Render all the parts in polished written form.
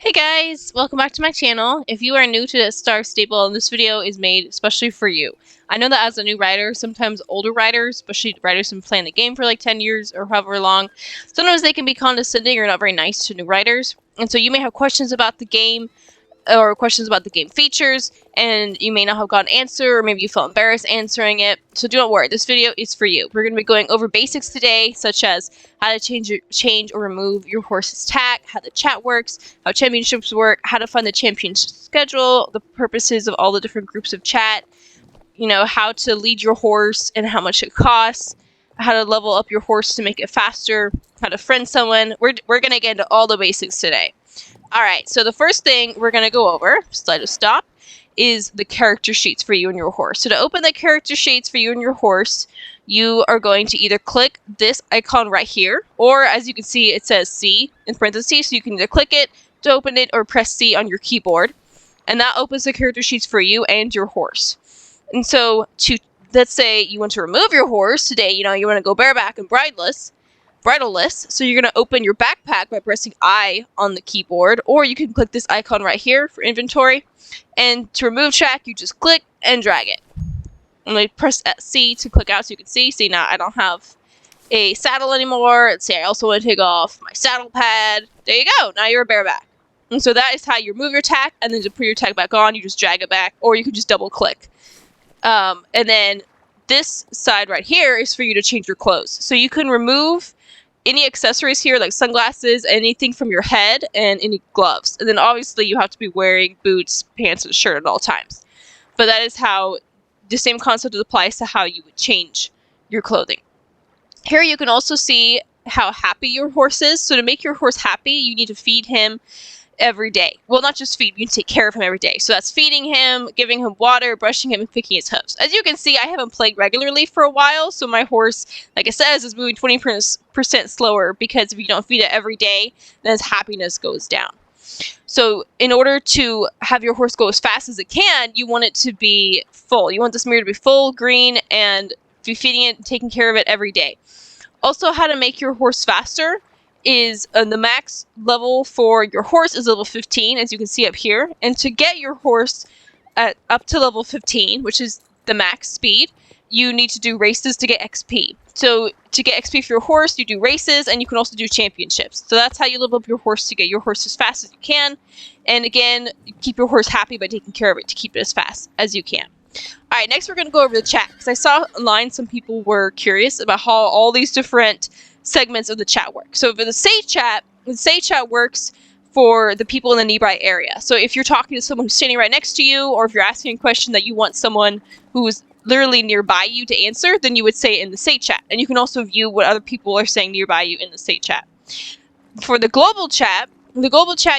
Hey guys, welcome back to my channel. If you are new to Star Stable, this video is made especially for you. I know that as a new writer, sometimes older writers, especially writers who've been playing the game for like 10 years or however long, sometimes they can be condescending or not very nice to new writers. And so you may have questions about the game or questions about the game features, and you may not have got an answer, or maybe you felt embarrassed answering it. So don't worry, this video is for you. We're going to be going over basics today, such as how to change or remove your horse's tack, how the chat works, how championships work, how to find the championship schedule, the purposes of all the different groups of chat, how to lead your horse and how much it costs, how to level up your horse to make it faster, how to friend someone. We're going to get into all the basics today. Alright, so the first thing we're going to go over, slide to stop, is the character sheets for you and your horse. So to open the character sheets for you and your horse, you are going to either click this icon right here, or as you can see, it says C in parentheses, so you can either click it to open it or press C on your keyboard. And that opens the character sheets for you and your horse. And so let's say you want to remove your horse today, you want to go bareback and bridleless, so you're going to open your backpack by pressing I on the keyboard, or you can click this icon right here for inventory, and to remove track you just click and drag it. I'm going to press C to click out so you can see now I don't have a saddle anymore. Let's say I also want to take off my saddle pad. There you go, now you're a bareback. And so that is how you remove your tack, and then to put your tack back on you just drag it back, or you can just double click. And then this side right here is for you to change your clothes. So you can remove any accessories here, like sunglasses, anything from your head, and any gloves. And then obviously you have to be wearing boots, pants, and a shirt at all times. But that is how the same concept applies to how you would change your clothing. Here you can also see how happy your horse is. So to make your horse happy, you need to feed him every day. Well, not just feed, you can take care of him every day. So that's feeding him, giving him water, brushing him, and picking his hooves. As you can see, I haven't played regularly for a while, so my horse, like it says, is moving 20% slower, because if you don't feed it every day, then his happiness goes down. So in order to have your horse go as fast as it can, you want it to be full. You want this mirror to be full, green, and be feeding it and taking care of it every day. Also, how to make your horse faster is the max level for your horse is level 15, as you can see up here. And to get your horse up to level 15, which is the max speed, you need to do races to get XP. So to get XP for your horse, you do races, and you can also do championships. So that's how you level up your horse to get your horse as fast as you can. And again, keep your horse happy by taking care of it to keep it as fast as you can. Alright, next we're going to go over the chat, because I saw online some people were curious about how all these different segments of the chat work. So for the Say chat works for the people in the nearby area. So if you're talking to someone who's standing right next to you, or if you're asking a question that you want someone who is literally nearby you to answer, then you would say it in the Say chat. And you can also view what other people are saying nearby you in the Say chat. For the global chat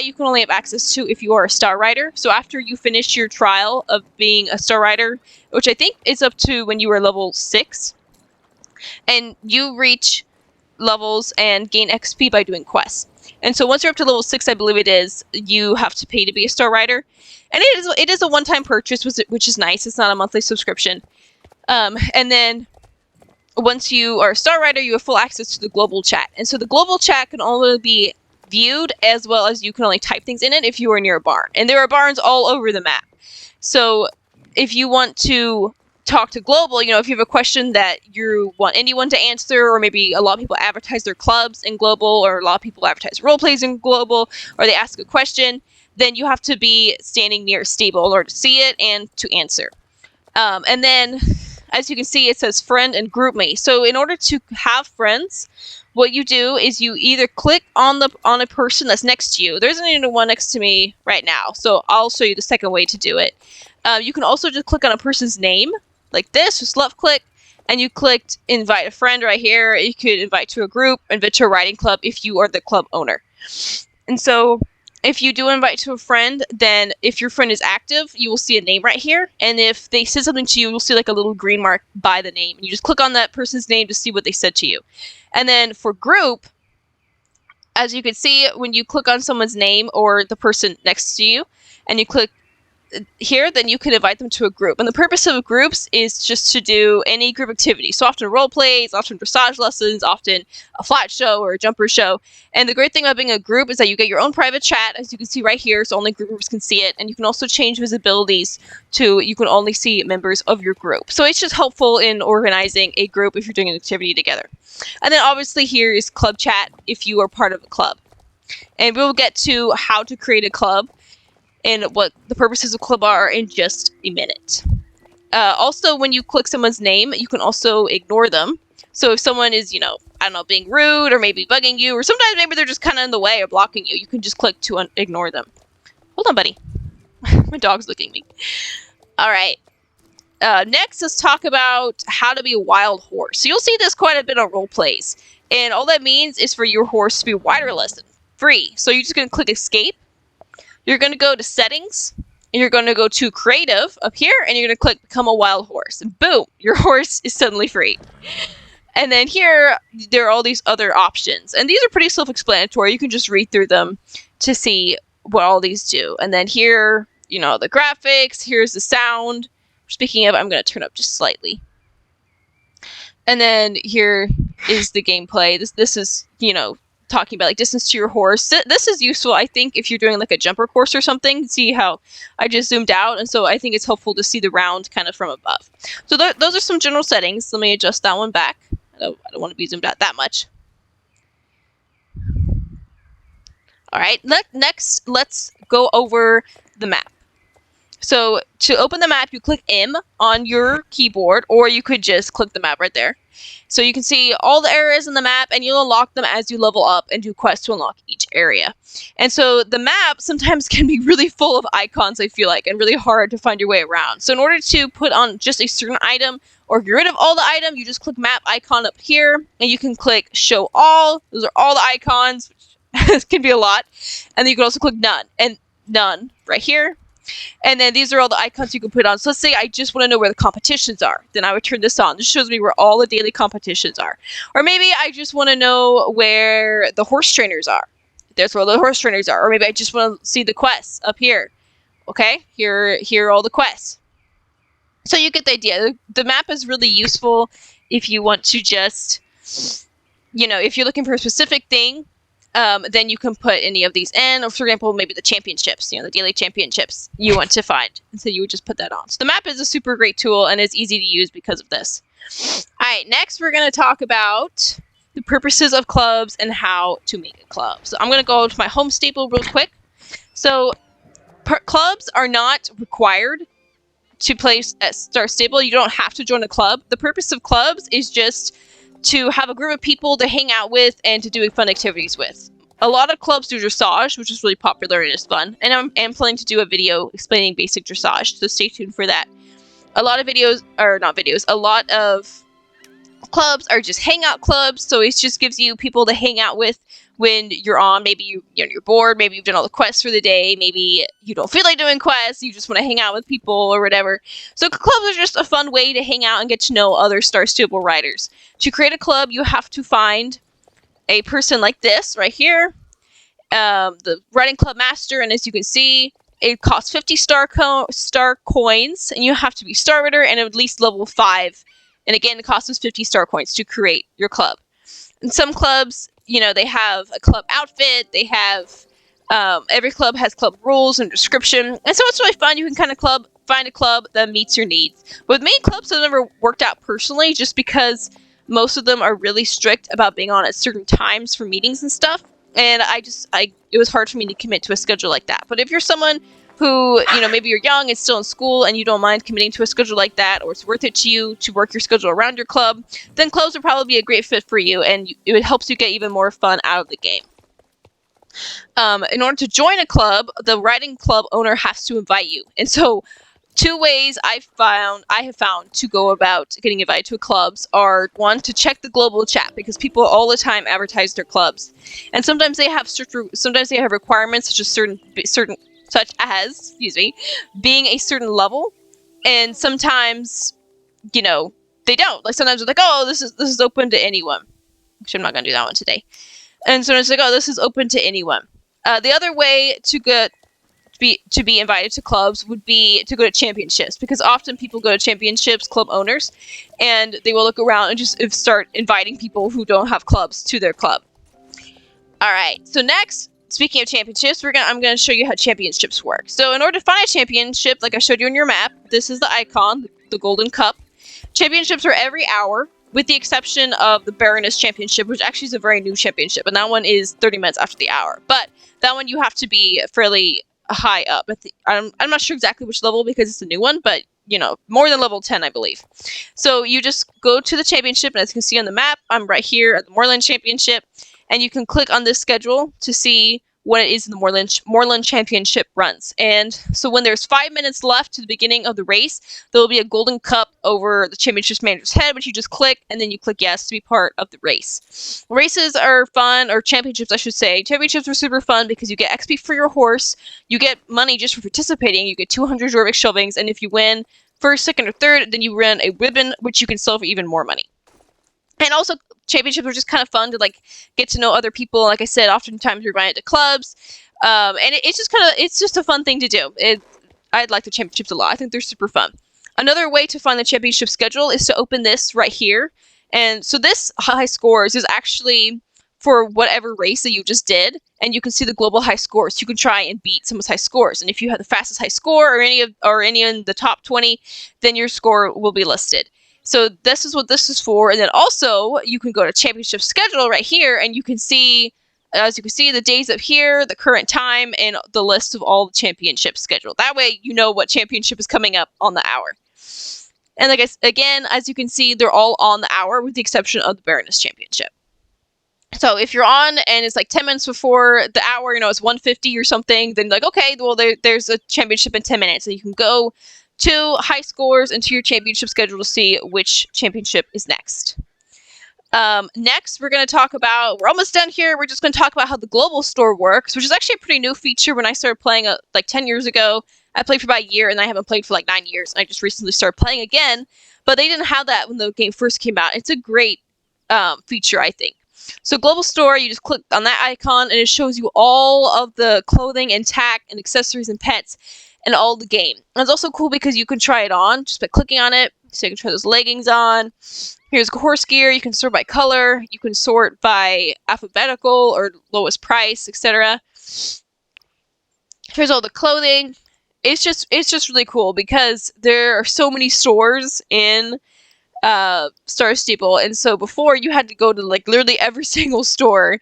you can only have access to if you are a star rider. So after you finish your trial of being a star rider, which I think is up to when you were level 6, and you reach levels and gain XP by doing quests. And so once you're up to level 6, I believe it is, you have to pay to be a star rider. And it is a one-time purchase, which is nice. It's not a monthly subscription. And then once you are a star rider, you have full access to the global chat. And so the global chat can only be viewed, as well as you can only type things in it if you are near a barn. And there are barns all over the map. So if you want to talk to global, if you have a question that you want anyone to answer, or maybe a lot of people advertise their clubs in global, or a lot of people advertise role plays in global, or they ask a question, then you have to be standing near a stable in order to see it and to answer. And then, as you can see, it says friend and group me. So in order to have friends, what you do is you either click on a person that's next to you. There isn't even one next to me right now, so I'll show you the second way to do it. You can also just click on a person's name, like this, just left click, and you clicked invite a friend right here. You could invite to a group, invite to a writing club if you are the club owner. And so if you do invite to a friend, then if your friend is active, you will see a name right here. And if they said something to you, you'll see like a little green mark by the name. And you just click on that person's name to see what they said to you. And then for group, as you can see, when you click on someone's name or the person next to you, and you click here, then you can invite them to a group. And the purpose of groups is just to do any group activity. So often role plays, often dressage lessons, often a flat show or a jumper show. And the great thing about being a group is that you get your own private chat, as you can see right here, so only group members can see it. And you can also change visibilities to you can only see members of your group. So it's just helpful in organizing a group if you're doing an activity together. And then obviously here is club chat if you are part of a club. And we'll get to how to create a club and what the purposes of club are in just a minute. Also, when you click someone's name, you can also ignore them. So if someone is, I don't know, being rude or maybe bugging you, or sometimes maybe they're just kind of in the way or blocking you, you can just click to ignore them. Hold on, buddy. My dog's looking at me. All right. Next, let's talk about how to be a wild horse. So you'll see this quite a bit on role plays. And all that means is for your horse to be wireless and free. So you're just going to click escape. You're going to go to settings, and you're going to go to creative up here, and you're going to click become a wild horse. And boom, your horse is suddenly free. And then here, there are all these other options. And these are pretty self-explanatory. You can just read through them to see what all these do. And then here, the graphics, here's the sound. Speaking of, I'm going to turn up just slightly. And then here is the gameplay. This is, talking about like distance to your horse. This is useful, I think, if you're doing like a jumper course or something. See how I just zoomed out, and so I think it's helpful to see the round kind of from above. So those are some general settings. Let me adjust that one back. I don't want to be zoomed out that much. All right, next let's go over the map. So to open the map, you click M on your keyboard, or you could just click the map right there. So you can see all the areas in the map, and you'll unlock them as you level up and do quests to unlock each area. And so the map sometimes can be really full of icons, I feel like, and really hard to find your way around. So in order to put on just a certain item or get rid of all the item, you just click map icon up here, and you can click show all. Those are all the icons, which can be a lot. And then you can also click none, and none right here. And then these are all the icons you can put on. So let's say I just want to know where the competitions are. Then I would turn this on. This shows me where all the daily competitions are. Or maybe I just want to know where the horse trainers are. There's where the horse trainers are. Or maybe I just want to see the quests up here. Okay, here are all the quests. So you get the idea. The map is really useful if you want to just, if you're looking for a specific thing. Then you can put any of these in, or for example, maybe the championships, the daily championships you want to find. And so you would just put that on. So the map is a super great tool, and it's easy to use because of this. All right, next we're going to talk about the purposes of clubs and how to make a club. So I'm going to go to my home staple real quick. So clubs are not required to play at Star Stable. You don't have to join a club. The purpose of clubs is just to have a group of people to hang out with and to do fun activities with. A lot of clubs do dressage, which is really popular and is fun. And I'm planning to do a video explaining basic dressage, so stay tuned for that. A lot of clubs are just hangout clubs, so it just gives you people to hang out with when you're on. Maybe you're bored, maybe you've done all the quests for the day, maybe you don't feel like doing quests, you just want to hang out with people or whatever. So clubs are just a fun way to hang out and get to know other Star Stable riders. To create a club, you have to find a person like this right here, the Riding Club Master, and as you can see, it costs 50 star coins, and you have to be Star Rider and at least level 5. And again, it costs us 50 star coins to create your club. And some clubs, they have a club outfit. They have, every club has club rules and description. And so it's really fun. You can kind of find a club that meets your needs. But with many clubs, I've never worked out personally just because most of them are really strict about being on at certain times for meetings and stuff. And it was hard for me to commit to a schedule like that. But if you're someone who, maybe you're young and still in school and you don't mind committing to a schedule like that, or it's worth it to you to work your schedule around your club, then clubs would probably be a great fit for you, and it helps you get even more fun out of the game. In order to join a club, the riding club owner has to invite you. And so 2 ways I have found to go about getting invited to clubs are, 1, to check the global chat, because people all the time advertise their clubs, and sometimes they have requirements such as being a certain level, and sometimes they don't. Like sometimes they're like, oh, this is open to anyone. Actually, I'm not gonna do that one today. And sometimes it's like, oh, this is open to anyone. The other way to to be invited to clubs would be to go to championships, because often people go to championships, club owners, and they will look around and just start inviting people who don't have clubs to their club. All right, so next, speaking of championships, I'm gonna show you how championships work. So in order to find a championship, like I showed you on your map, this is the icon, the golden cup. Championships are every hour, with the exception of the Baroness Championship, which actually is a very new championship, and that one is 30 minutes after the hour. But that one you have to be fairly high up. I'm not sure exactly which level because it's a new one, but you know, more than level 10, I believe. So you just go to the championship, and as you can see on the map, I'm right here at the Moorland Championship, and you can click on this schedule to see what it is in the Moorland Championship runs. And so when there's 5 minutes left to the beginning of the race, there will be a golden cup over the championship manager's head, which you just click, and then you click yes to be part of the race. Races are fun, or championships, I should say. Championships are super fun because you get XP for your horse, you get money just for participating, you get 200 Jorvik Shelvings, and if you win first, second, or third, then you win a ribbon, which you can sell for even more money. And also, championships are just kind of fun to like get to know other people. Like I said, oftentimes you're invited to clubs, and it's just a fun thing to do. I like the championships a lot. I think they're super fun. Another way to find the championship schedule is to open this right here, and so this high scores is actually for whatever race that you just did, and you can see the global high scores. You can try and beat someone's high scores, and if you have the fastest high score or any in the top 20, then your score will be listed. So this is what this is for, and then also you can go to championship schedule right here, and you can see, as you can see, the days up here, the current time, and the list of all the championship schedule. That way you know what championship is coming up on the hour. And like again, as you can see, they're all on the hour with the exception of the Baroness Championship. So if you're on and it's like 10 minutes before the hour, you know, it's 1:50 or something, then like, okay, well, there's a championship in 10 minutes, so you can go to high scores and to your championship schedule to see which championship is next. Next, we're going to talk about, we're almost done here, we're just going to talk about how the global store works, which is actually a pretty new feature. When I started playing like 10 years ago, I played for about a year, and I haven't played for like 9 years. I just recently started playing again, but they didn't have that when the game first came out. It's a great feature, I think. So global store, you just click on that icon, and it shows you all of the clothing and tack and accessories and pets and all the game. And it's also cool because you can try it on just by clicking on it. So you can try those leggings on. Here's horse gear. You can sort by color. You can sort by alphabetical or lowest price, etc. Here's all the clothing. It's just really cool because there are so many stores in Star Stable, and so before you had to go to like literally every single store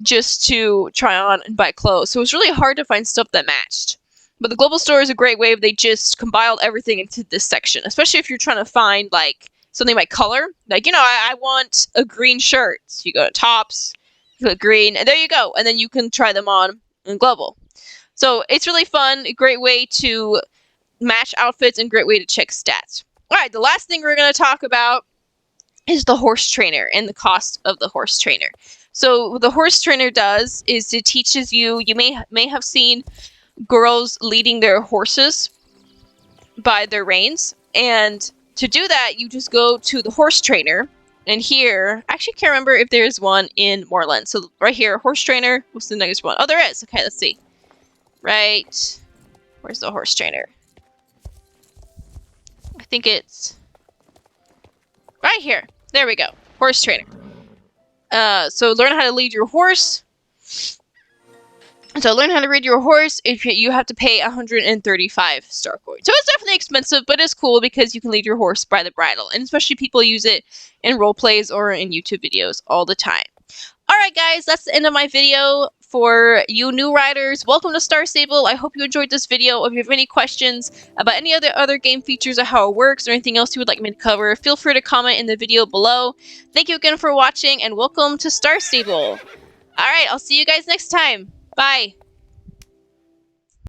just to try on and buy clothes. So it was really hard to find stuff that matched. But the global store is a great way. They just compiled everything into this section, especially if you're trying to find like something by color. Like, you know, I want a green shirt. So you go to tops, you click green, and there you go. And then you can try them on in global. So it's really fun, a great way to match outfits, and great way to check stats. All right, the last thing we're going to talk about is the horse trainer and the cost of the horse trainer. So what the horse trainer does is it teaches you, you may have seen girls leading their horses by their reins, and to do that you just go to the horse trainer, and here, I actually can't remember if there's one in Moorland. So right here, horse trainer, what's the next one? Oh, there is. Okay, let's see. Right, where's the horse trainer? I think it's right here. There we go. Horse trainer. So learn how to lead your horse. So learn how to read your horse. If you have to pay 135 star coins. So it's definitely expensive, but it's cool because you can lead your horse by the bridle. And especially people use it in role plays or in YouTube videos all the time. Alright guys, that's the end of my video. For you new riders, welcome to Star Stable. I hope you enjoyed this video. If you have any questions about any other game features or how it works or anything else you would like me to cover, feel free to comment in the video below. Thank you again for watching, and welcome to Star Stable. Alright, I'll see you guys next time. Bye.